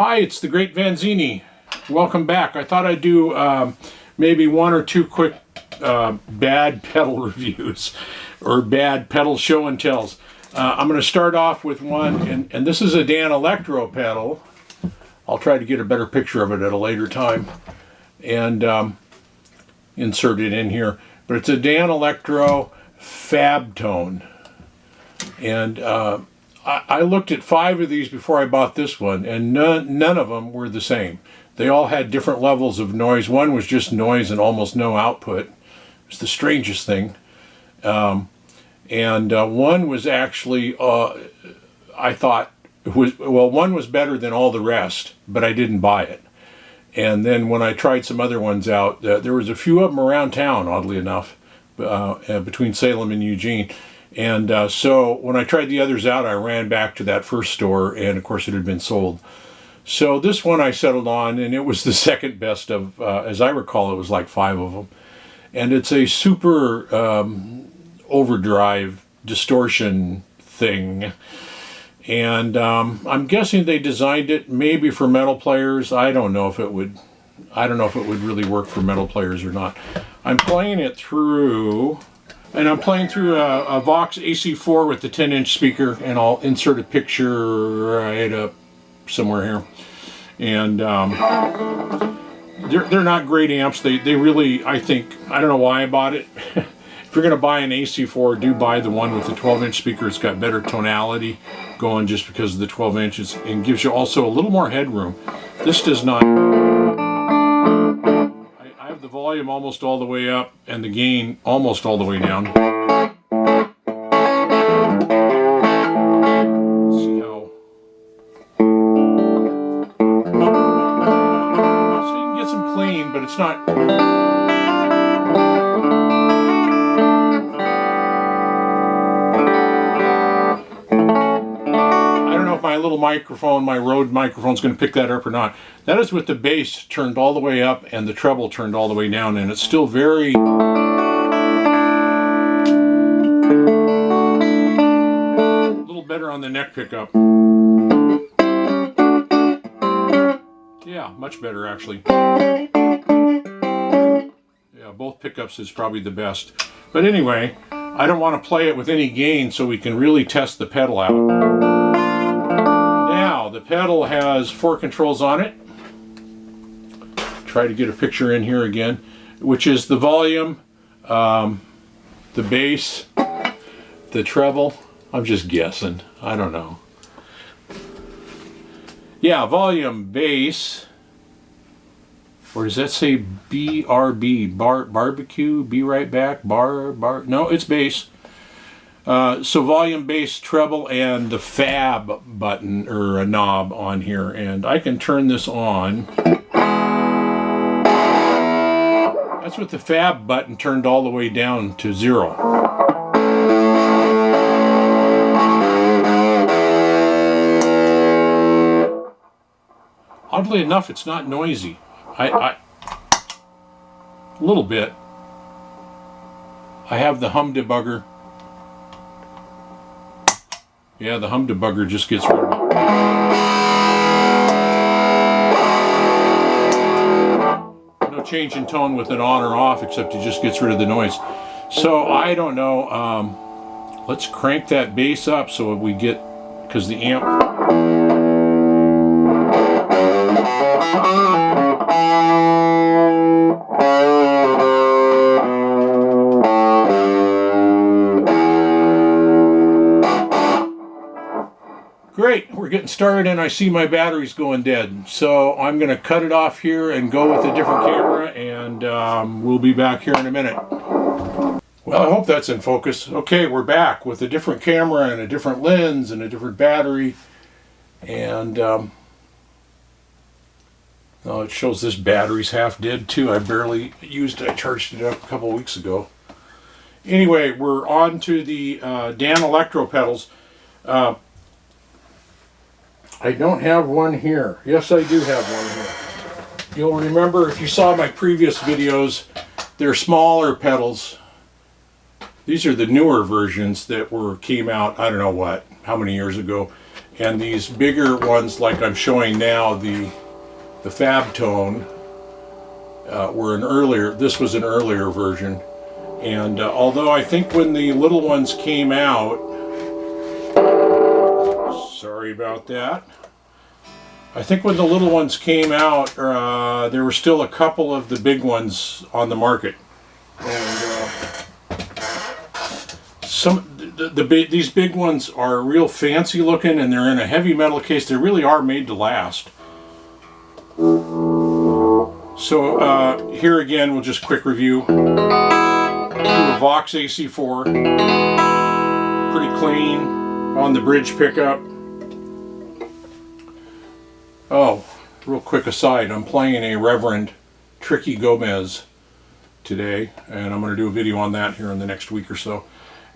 Hi, it's the Great Vanzini. Welcome back. I thought I'd do maybe one or two quick bad pedal reviews or bad pedal show and tells. I'm going to start off with one, and this is a Danelectro pedal. I'll try to get a better picture of it at a later time and insert it in here. But it's a Danelectro Fab tone. And I looked at 5 of these before I bought this one, and none of them were the same. They all had different levels of noise. One was just noise and almost no output. It was the strangest thing. And one was actually, I thought, one was better than all the rest, but I didn't buy it. And then when I tried some other ones out, there was a few of them around town, oddly enough, between Salem and Eugene. And so when I tried the others out, I ran back to that first store, and of course it had been sold. So this one I settled on, and it was the second best of, as I recall, it was like 5 of them. And it's a super overdrive distortion thing. And I'm guessing they designed it maybe for metal players. I don't know if it would really work for metal players or not. I'm playing it through... And I'm playing through a Vox AC4 with the 10-inch speaker, and I'll insert a picture right up somewhere here. And they're not great amps. They really, I think, I don't know why I bought it. If you're going to buy an AC4, do buy the one with the 12-inch speaker. It's got better tonality going just because of the 12 inches, and gives you also a little more headroom. This does not. The volume almost all the way up and the gain almost all the way down. Let's see how. So you can get some clean, but it's not. I don't know if my little microphone, my Rode microphone, is going to pick that up or not. That is with the bass turned all the way up and the treble turned all the way down, and it's still very... A little better on the neck pickup. Yeah, much better actually. Yeah, both pickups is probably the best. But anyway, I don't want to play it with any gain so we can really test the pedal out. Now, the pedal has 4 controls on it. Try to get a picture in here again, which is the volume, the bass, the treble. I'm just guessing. I don't know. Yeah, volume, bass. Or does that say BRB? Barbecue? Be right back? No, it's bass. So volume, bass, treble, and the Fab button or a knob on here. And I can turn this on. That's with the Fab button turned all the way down to 0. Oddly enough, it's not noisy. A little bit. I have the hum debugger. Yeah, the hum debugger just gets rid of it. Change in tone with it on or off, except it just gets rid of the noise. So I don't know. Let's crank that bass up so we get, because the amp. Great, we're getting started and I see my battery's going dead. So I'm going to cut it off here and go with a different camera, and we'll be back here in a minute. Well, I hope that's in focus. Okay, we're back with a different camera and a different lens and a different battery. And oh, it shows this battery's half dead too. I barely used it. I charged it up a couple weeks ago. Anyway, we're on to the Danelectro pedals. I don't have one here. Yes, I do have one here. You'll remember if you saw my previous videos, they're smaller pedals. These are the newer versions that came out, I don't know how many years ago. And these bigger ones, like I'm showing now, the Fab Tone, were an earlier. This was an earlier version. And although I think when the little ones came out, sorry about that. I think when the little ones came out, there were still a couple of the big ones on the market. And these big ones are real fancy looking, and they're in a heavy metal case. They really are made to last. So here again, we'll just quick review. A Vox AC4, pretty clean on the bridge pickup. Oh, real quick aside, I'm playing a Reverend Tricky Gomez today, and I'm going to do a video on that here in the next week or so.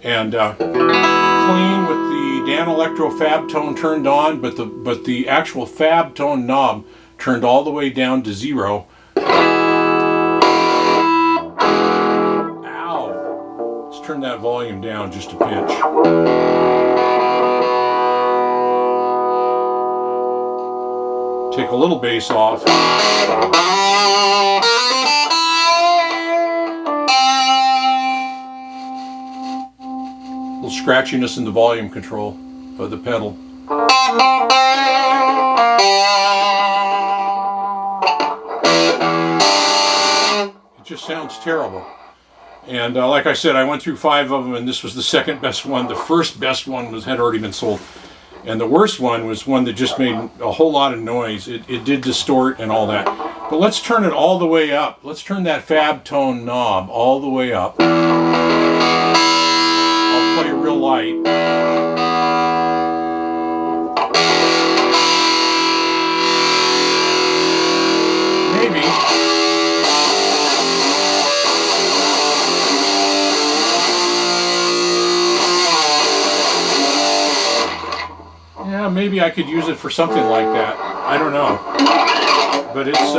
And clean with the Danelectro Fab Tone turned on, but the actual Fab Tone knob turned all the way down to 0. Ow! Let's turn that volume down just a pinch. Take a little bass off. A little scratchiness in the volume control of the pedal. It just sounds terrible. And like I said, I went through 5 of them, and this was the second best one. The first best one had already been sold. And the worst one was one that just made a whole lot of noise. It did distort and all that. But let's turn it all the way up. Let's turn that Fab Tone knob all the way up. I'll play real light. Maybe. Yeah, maybe I could use it for something like that. I don't know. But it's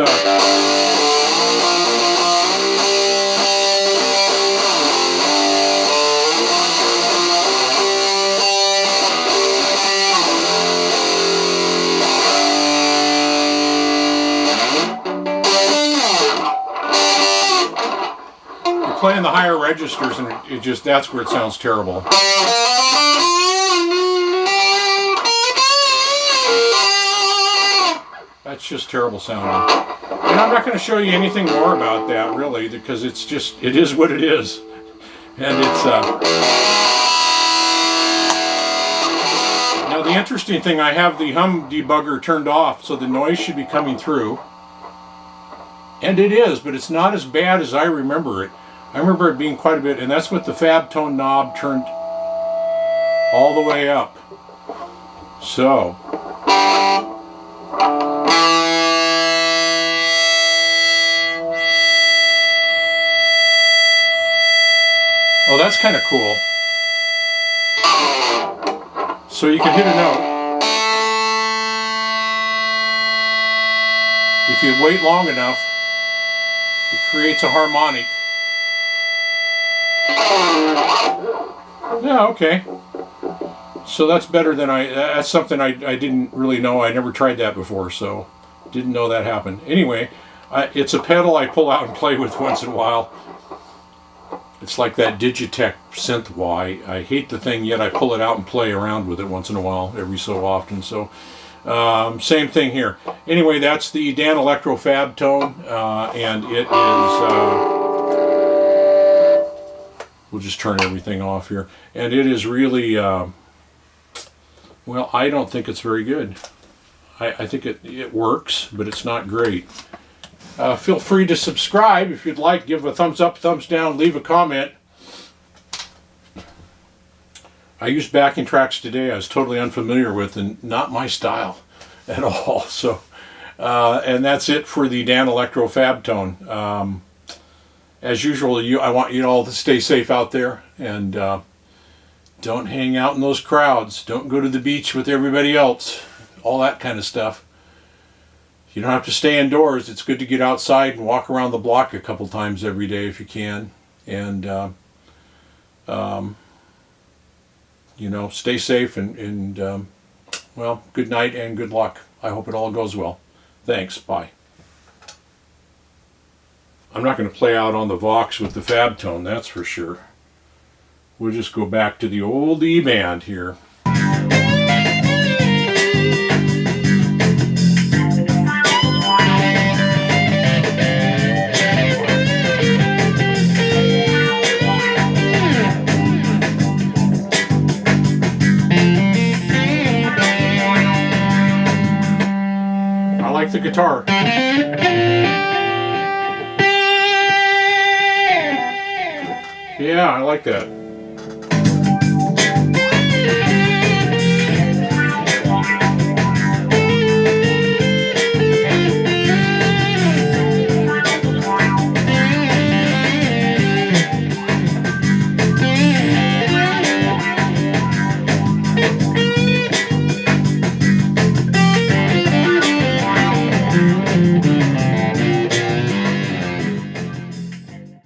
you're playing the higher registers, and it just, that's where it sounds terrible. That's just terrible sounding. And I'm not going to show you anything more about that, really, because it's just, it is what it is. And it's, now the interesting thing, I have the hum debugger turned off, so the noise should be coming through. And it is, but it's not as bad as I remember it. I remember it being quite a bit, and that's with the Fab Tone knob turned all the way up. So. Oh, that's kind of cool. So you can hit a note. If you wait long enough, it creates a harmonic. Yeah, okay. So that's better than that's something I didn't really know. I never tried that before, so didn't know that happened. Anyway, it's a pedal I pull out and play with once in a while. It's like that Digitech synth Y. I hate the thing, yet I pull it out and play around with it once in a while, every so often. So, same thing here. Anyway, that's the Danelectro Fab Tone, and it is, we'll just turn everything off here. And it is really, well, I don't think it's very good. I think it works, but it's not great. Feel free to subscribe if you'd like. Give a thumbs up, thumbs down, leave a comment. I used backing tracks today I was totally unfamiliar with and not my style at all. So, and that's it for the Danelectro Fab Tone. As usual, I want you all to stay safe out there, and don't hang out in those crowds. Don't go to the beach with everybody else. All that kind of stuff. You don't have to stay indoors. It's good to get outside and walk around the block a couple times every day if you can. And, you know, stay safe and well, good night and good luck. I hope it all goes well. Thanks. Bye. I'm not going to play out on the Vox with the Fab tone, that's for sure. We'll just go back to the old E band here. I like the guitar. Yeah, I like that.